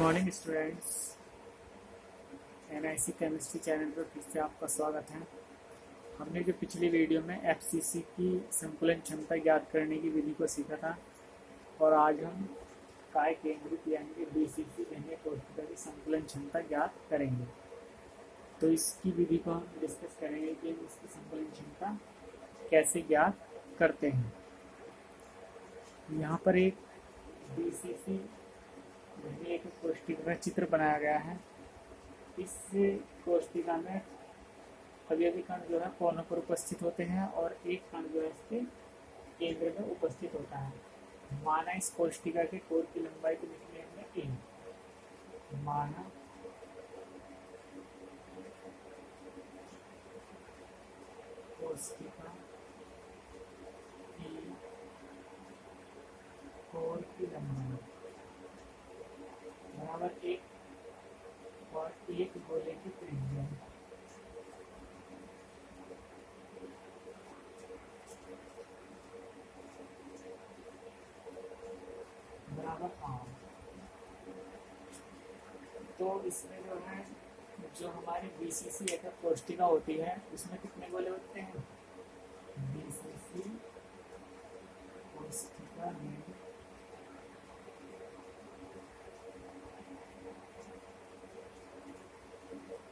Morning students. NIC chemistry channel पर फिर से आपका स्वागत है। हमने जो पिछली वीडियो में एफसीसी की संकुलन क्षमता ज्ञात करने की विधि को सीखा था और आज हम काय केंद्रित यानी कि बीसीसी घनीय कोशिका की संकुलन क्षमता ज्ञात करेंगे। तो इसकी विधि को हम डिस्कस करेंगे कि हम इसकी संकुलन क्षमता कैसे ज्ञात करते हैं। यहाँ पर एक बीसीसी एक कोशिका का चित्र बनाया गया है। इस कोशिका में सभी कण जो है कोनों पर उपस्थित होते हैं और एक कण जो है इसके केंद्र में उपस्थित होता है। माना इस कोशिका के कोर की लंबाई को लिखने हमने ए। माना कोशिका की कोर की लंबाई बराबर एक और एक गोले की त्रिज्या बराबर 5। तो इसमें जो है जो हमारी बीसीसी एक कोशिका होती है उसमें कितने गोले होते हैं? बीसीसी कोशिका में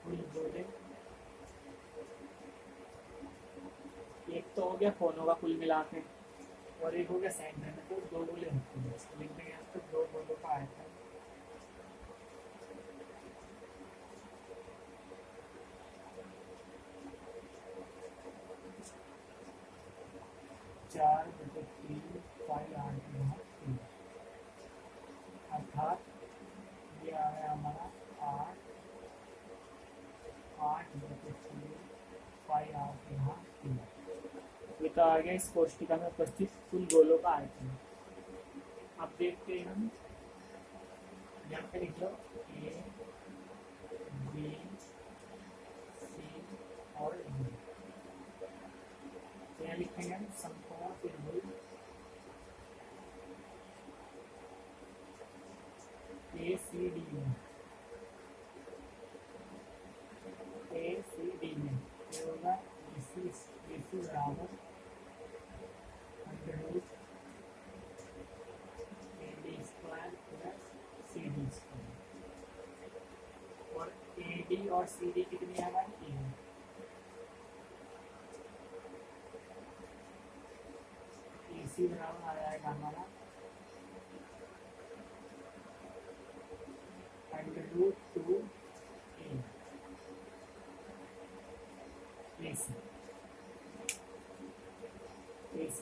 कुल गोले एक तो हो गया कोनों का कुल मिला के और एक हो गया सेंटर में, तो 2 गोले होते हैं। लिख देंगे यहाँ पर 2 गोलों का आयतन चार बटे 3 पाई 8/3 अर्थात ये आ गया हमारा 8/3 पाई 8/3। ये तो आ गया इस कोशिका में उपस्थित कुल गोलों का आयतन। अब देखते हैं हम यहाँ पे लिख लो ए बी सी और डी। यहाँ लिखेंगे हम समकोण त्रिभुज ACD में ये होगा AC बराबर √AD² + CD² और AD और CD कितनी है हमारी? AC बराबर आ जाएगा हमारा √2A AC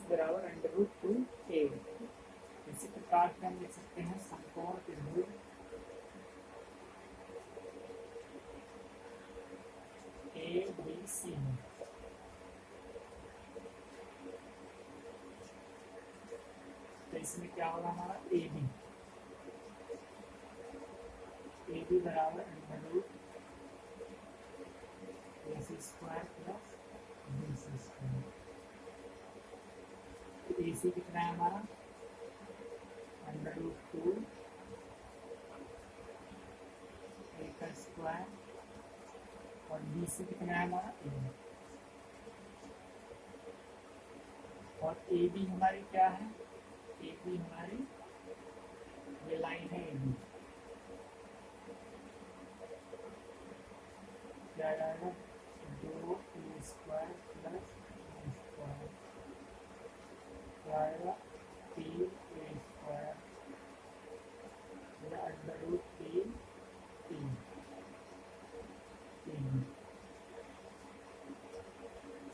बराबर √2A। इसी प्रकार से हम लिख सकते हैं समकोण त्रिभुज ABC में तो इसमें क्या होगा हमारा AB बराबर √AC² + BC²। तो AC कितना है हमारा? √2 A² और BC कितना है हमारा? A। और AB हमारी क्या है? AB हमारी ये लाइन है AB। क्या आएगा? 2A² + B² क्या आएगा? 3A²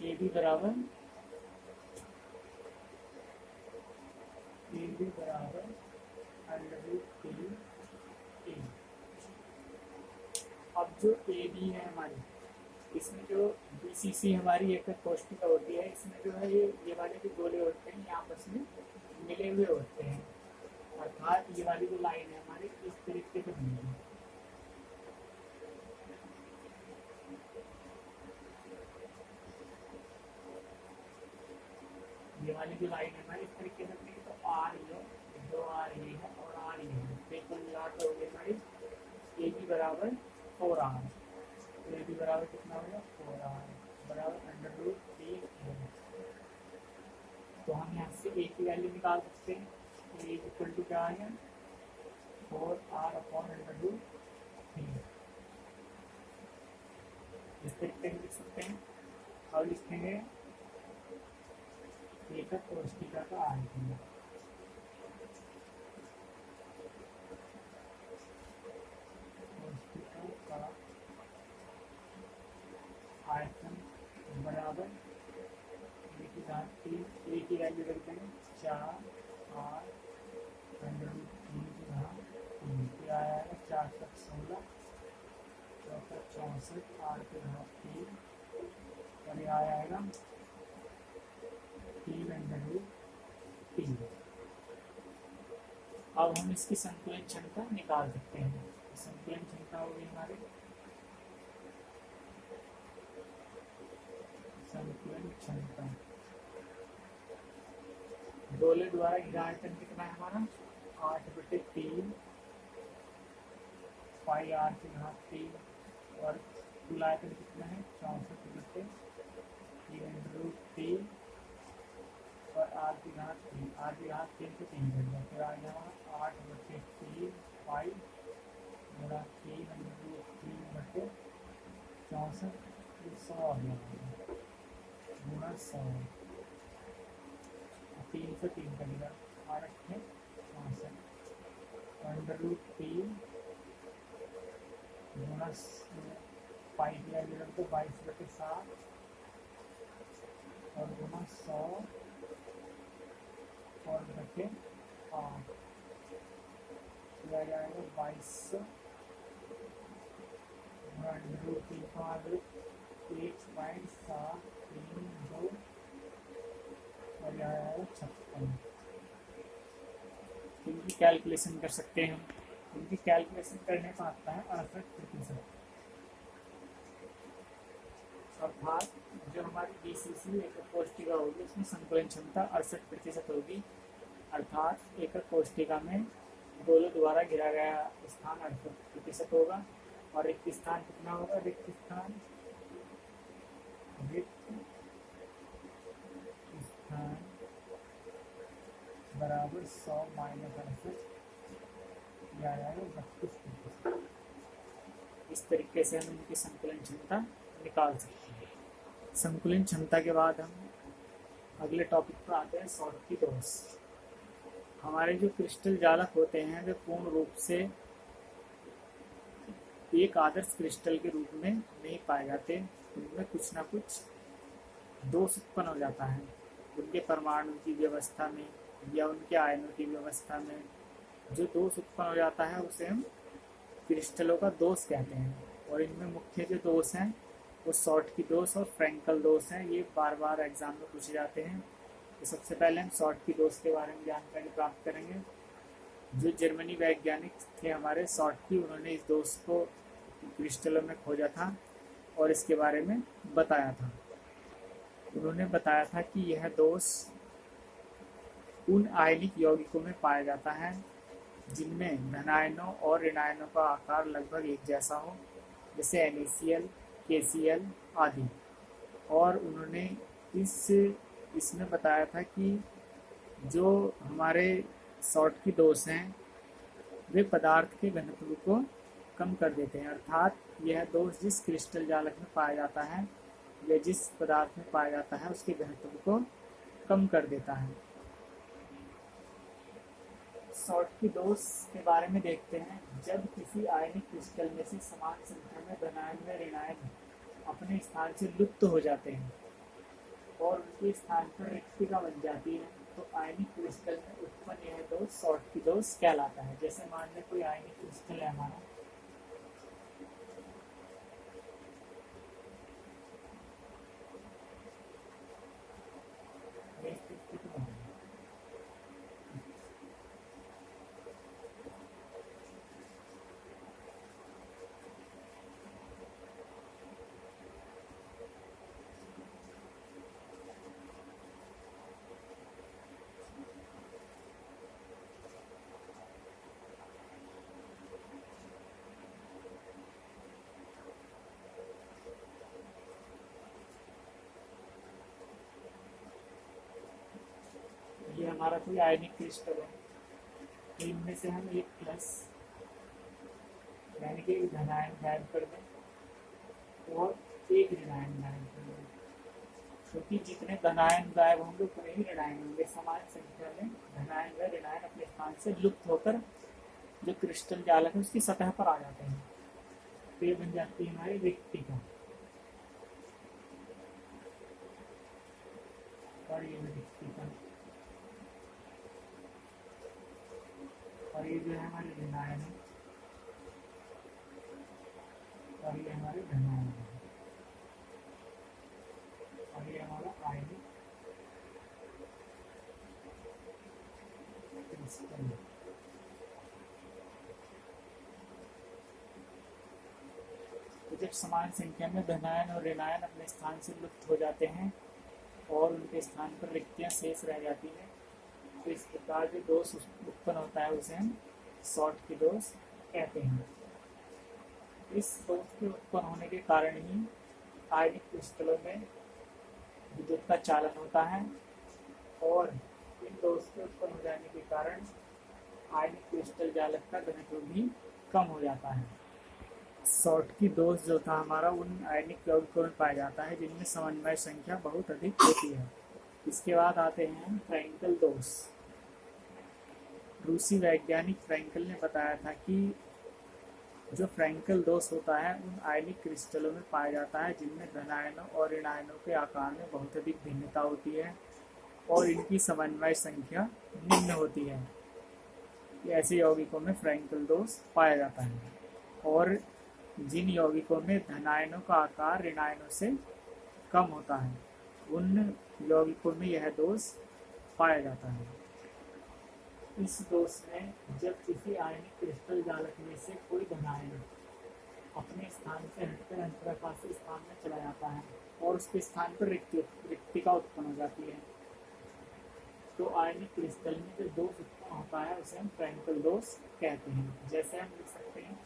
AB बराबर √3A। अब जो AB है हमारी इसमें जो बीसीसी हमारी एक कोशिका होती है इसमें जो है ये वाले जो गोले होते हैं ये आपस में मिले हुए होते हैं। अर्थात ये वाली जो लाइन है हमारी इस तरीके से बनेगी। ये वाली जो लाइन है हमारी इस तरीके से बनेगी। तो R ये 2 R ये है और R ये है, बिल्कुल मिला के हो गई हमारी बराबर 4r, तो ए बी बराबर कितना होगा 4r बराबर अंडर रूट 3a। तो हम यहाँ से ए की वैल्यू निकाल सकते हैं। ए इक्वल टू क्या है 4r अपॉन अंडर रूट 3। इस तरीके से लिख सकते हैं। अब लिखेंगे ए का कोष्टिका का आयतन, कोष्टिका का आयतन बराबर ए की घात 3, ए की वैल्यू रख देंगे 4r अंडर रूट 3 की घात 3, फिर आया है 4 तक 16, 4 तक 64, r की घात 3, और ये आएगा 3 अंडर रूट 3। अब हम इसकी संतुलन क्षमता निकाल सकते हैं। संतुलन क्षमता होगी हमारी संतुलन क्षमता गोले द्वारा घिरा आयतन कितना है हमारा 8/3 पाई r की घात 3, और कुल आयतन कितना है 64/3 अंडर रूट 3 और r की घात 3, r की घात 3 से 3 कर दिया, फिर आ गया 8/3 पाई गुणा 3 अंडर रूट 3/64, 100 आ गया गुणा 100, 3 से 3 कर दिया 8 है 64 अंडर रूट 3 गुणा पाई की वैल्यू रख दो 22/7 और गुणा 100 और रखे 8 किया जाएगा 22 अंडर रूट 3 को आगे 1.732 और यह आएगा 56। इनकी कैलकुलेशन कर सकते हैं। इनकी कैलकुलेशन करने का आता है 68%, अर्थात जो हमारी BCC एकक कोष्टिका होगी उसमें संकुलन क्षमता 68% होगी, अर्थात एकक कोष्टिका में गोलों द्वारा घिरा गया स्थान 68% होगा, और रिक्त स्थान कितना होगा रिक्त स्थान बराबर 100 माइनस 68 या आएगा 32%। इस तरीके से हम इनकी संकुलन क्षमता निकाल सकते हैं। संकुलन क्षमता के बाद हम अगले टॉपिक पर आते हैं शॉर्टकी दोष। हमारे जो क्रिस्टल जालक होते हैं वे पूर्ण रूप से एक आदर्श क्रिस्टल के रूप में नहीं पाए जाते, उनमें कुछ ना कुछ दोष उत्पन्न हो जाता है। उनके परमाणु की व्यवस्था में या उनके आयनों की व्यवस्था में जो दोष उत्पन्न हो जाता है उसे हम क्रिस्टलों का दोष कहते हैं। और इनमें मुख्य जो दोष हैं वो शॉर्टकी दोष और फ्रैंकल दोष हैं। ये बार बार एग्जाम में पूछे जाते हैं। तो सबसे पहले हम शॉर्टकी दोष के बारे में जानकारी प्राप्त करेंगे। जो जर्मनी वैज्ञानिक थे हमारे शॉर्टकी, उन्होंने इस दोष को क्रिस्टलों में खोजा था और इसके बारे में बताया था। उन्होंने बताया था कि यह दोष उन आयनिक यौगिकों में पाया जाता है जिनमें धनायनों और ऋणायनों का आकार लगभग एक जैसा हो, जैसे NaCl, KCl आदि। और उन्होंने इसमें बताया था कि जो हमारे शॉर्टकी दोष हैं वे पदार्थ के घनत्व को कम कर देते हैं, अर्थात यह दोष जिस क्रिस्टल जालक में पाया जाता है या जिस पदार्थ में पाया जाता है उसके घनत्व को कम कर देता है। शॉर्टकी दोष के बारे में देखते हैं। जब किसी आयनिक क्रिस्टल में से समान संख्या में धनायन व ऋणायन अपने स्थान से लुप्त हो जाते हैं और उनके स्थान पर रिक्तिका बन जाती है, तो आयनिक क्रिस्टल में उत्पन्न यह दोष शॉर्टकी दोष कहलाता है। जैसे मान लें कोई आयनिक क्रिस्टल है हमारा, हमारा कोई आयनिक क्रिस्टल है, तो इनमें से हम एक प्लस यानी कि धनायन गायब कर दें और एक ऋणायन गायब कर दें, क्योंकि जितने धनायन गायब होंगे उतने ही ऋणायन होंगे। समान संख्या में धनायन व ऋणायन अपने स्थान से लुप्त होकर जो क्रिस्टल जालक है उसकी सतह पर आ जाते हैं, तो ये बन जाती है हमारी रिक्तिका। और ये रिक्तिका, और ये जो है हमारे ऋणायन है, और ये हमारे धनायन है, और ये हमारा आयनिक क्रिस्टल है। तो जब समान संख्या में धनायन और ऋणायन अपने स्थान से लुप्त हो जाते हैं और उनके स्थान पर रिक्तियां शेष रह जाती हैं, तो इस प्रकार जो दोष उत्पन्न होता है उसे हम शॉर्ट की दोष कहते हैं। इस दोष के उत्पन्न होने के कारण ही आयनिक क्रिस्टलों में विद्युत का चालन होता है, और इन दोष के उत्पन्न हो जाने के कारण आयनिक क्रिस्टल जालक का घनत्व भी कम हो जाता है। शॉर्ट की दोष जो था हमारा उन आयनिक यौगिकों में पाया जाता है जिनमें समन्वय संख्या बहुत अधिक होती है। इसके बाद आते हैं फ्रैंकल दोष। रूसी वैज्ञानिक फ्रैंकल ने बताया था कि जो फ्रैंकल दोष होता है उन आयनिक क्रिस्टलों में पाया जाता है जिनमें धनायनों और ऋणायनों के आकार में बहुत अधिक भिन्नता होती है और इनकी समन्वय संख्या निम्न होती है। ऐसे यौगिकों में फ्रैंकल दोष पाया जाता है, और जिन यौगिकों में धनायनों का आकार ऋणायनों से कम होता है उन यौगिकों में यह दोष पाया जाता है। इस दोष में जब किसी आयनिक क्रिस्टल जालक में से कोई धनायन अपने स्थान से हटकर अंतराकाशीय स्थान में चला जाता है और उसके स्थान पर रिक्तिका उत्पन्न हो जाती है, तो आयनिक क्रिस्टल में जो दोष उत्पन्न होता है उसे हम फ्रैंकल दोष कहते हैं। जैसे हम लिख सकते हैं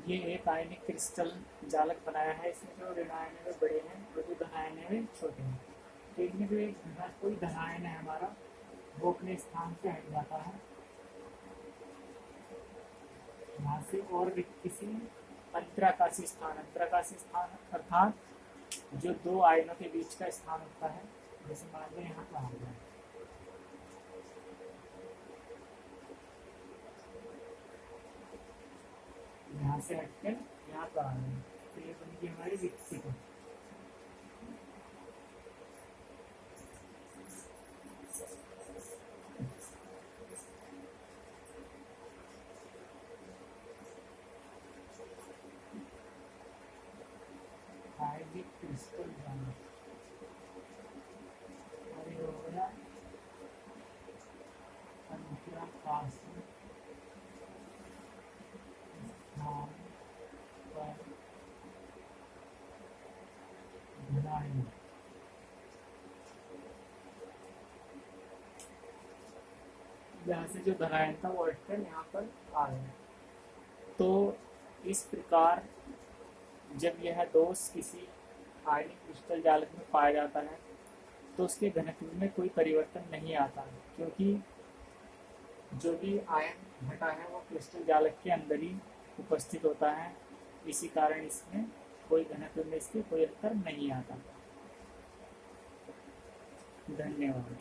ये एक आयनिक क्रिस्टल जालक बनाया है। इसमें जो ऋणायन है बड़े हैं और जो धनायन है छोटे हैं। तो इनमें जो एक कोई धनायन है हमारा वो अपने स्थान से हट जाता है यहाँ से, और किसी अंतराकाशीय स्थान अर्थात जो दो आयनों के बीच का स्थान होता है, जैसे मान लें यहाँ पर आ गया, यहाँ से हटकर यहाँ पर आ रहे हैं, तो ये बनेगी हमारी रिक्तिका। आयनिक क्रिस्टल जालक और ये हो गया अंतराकाशीय स्थान पर धनायन। यहाँ से जो धनायन था वो हटकर यहाँ पर आ गया। तो इस प्रकार जब यह दोष किसी आयनिक क्रिस्टल जालक में पाया जाता है तो उसके घनत्व में कोई परिवर्तन नहीं आता, क्योंकि जो भी आयन घटा है वो क्रिस्टल जालक के अंदर ही उपस्थित होता है। इसी कारण इसमें कोई घनत्व में इसके कोई अंतर नहीं आता। धन्यवाद।